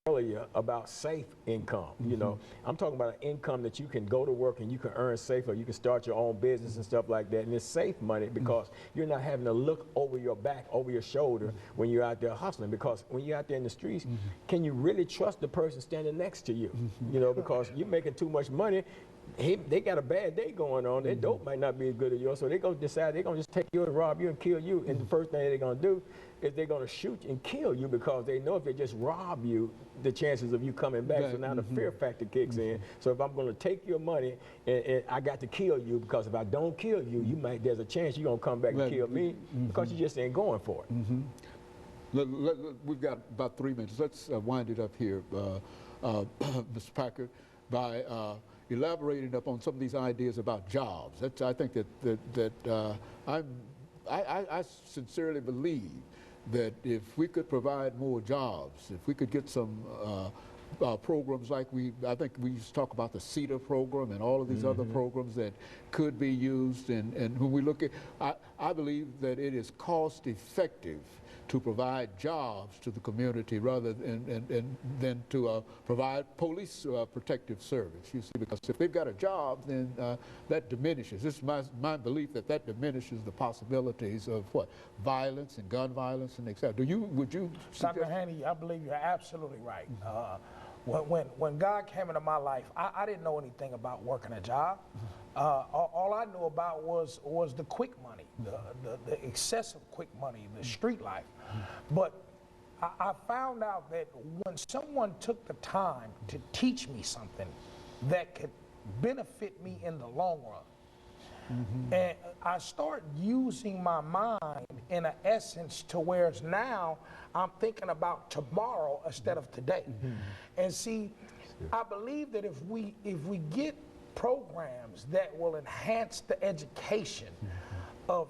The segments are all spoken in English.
earlier about safe income. You know, I'm talking about an income that you can go to work and you can earn safer. You can start your own business and stuff like that. And it's safe money because you're not having to look over your back, over your shoulder when you're out there hustling. Because when you're out there in the streets, can you really trust the person standing next to you? You know, because you're making too much money. They got a bad day going on. Their dope might not be as good as yours, so they're going to decide they're going to just take you and rob you and kill you. And the first thing they're going to do is they're going to shoot and kill you because they know if they just rob you, the chances of you coming back. So now the fear factor kicks in. So if I'm going to take your money and I got to kill you, because if I don't kill you, there's a chance you're going to come back and kill me because you just ain't going for it. We've got about 3 minutes. Let's wind it up here, Mr. Packard, by elaborating upon some of these ideas about jobs. I think that I sincerely believe that if we could provide more jobs, if we could get some programs like I think we used to talk about the CETA program and all of these other programs that could be used, and when we look at, I believe that it is cost effective to provide jobs to the community rather than to provide police protective service, you see, because if they've got a job, then that diminishes. This is my belief that diminishes the possibilities of what? Violence and gun violence and etc. Would you suggest? Dr. Haney, I believe you're absolutely right. When God came into my life, I didn't know anything about working a job. All I knew about was the quick money, the excessive quick money, the street life. But I found out that when someone took the time to teach me something that could benefit me in the long run, and I start using my mind in an essence to where now I'm thinking about tomorrow instead of today. And see, I believe that if we get programs that will enhance the education of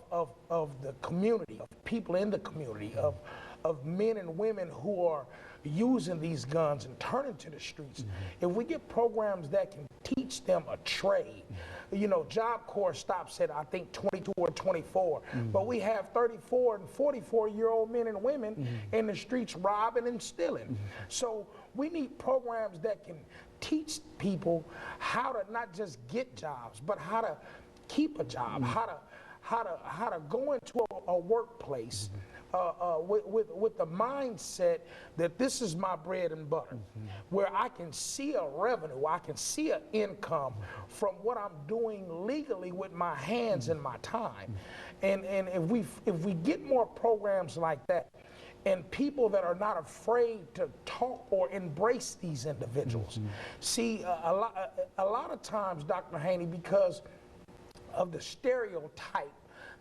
the community, of people in the community, of men and women who are using these guns and turning to the streets, if we get programs that can teach them a trade, you know, Job Corps stops at I think 22 or 24, but we have 34 and 44-year-old men and women in the streets robbing and stealing. So we need programs that can teach people how to not just get jobs, but how to keep a job, how to go into a workplace with the mindset that this is my bread and butter, where I can see a revenue, I can see an income from what I'm doing legally with my hands and my time. And if we get more programs like that, and people that are not afraid to talk or embrace these individuals. See, a lot of times, Dr. Haney, because of the stereotype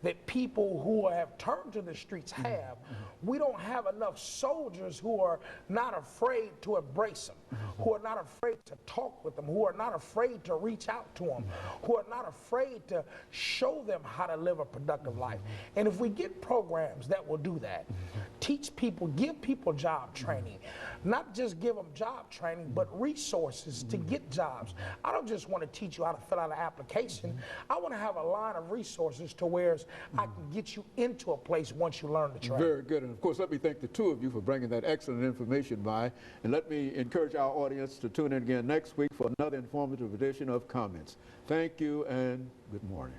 that people who have turned to the streets have, we don't have enough soldiers who are not afraid to embrace them, who are not afraid to talk with them, who are not afraid to reach out to them, who are not afraid to show them how to live a productive life. And if we get programs that will do that, teach people, give people job training, not just give them job training, but resources to get jobs. I don't just want to teach you how to fill out an application. I want to have a line of resources to where I can get you into a place once you learn the trade. Very good. And of course, let me thank the two of you for bringing that excellent information by. And let me encourage our audience to tune in again next week for another informative edition of Comments. Thank you and good morning.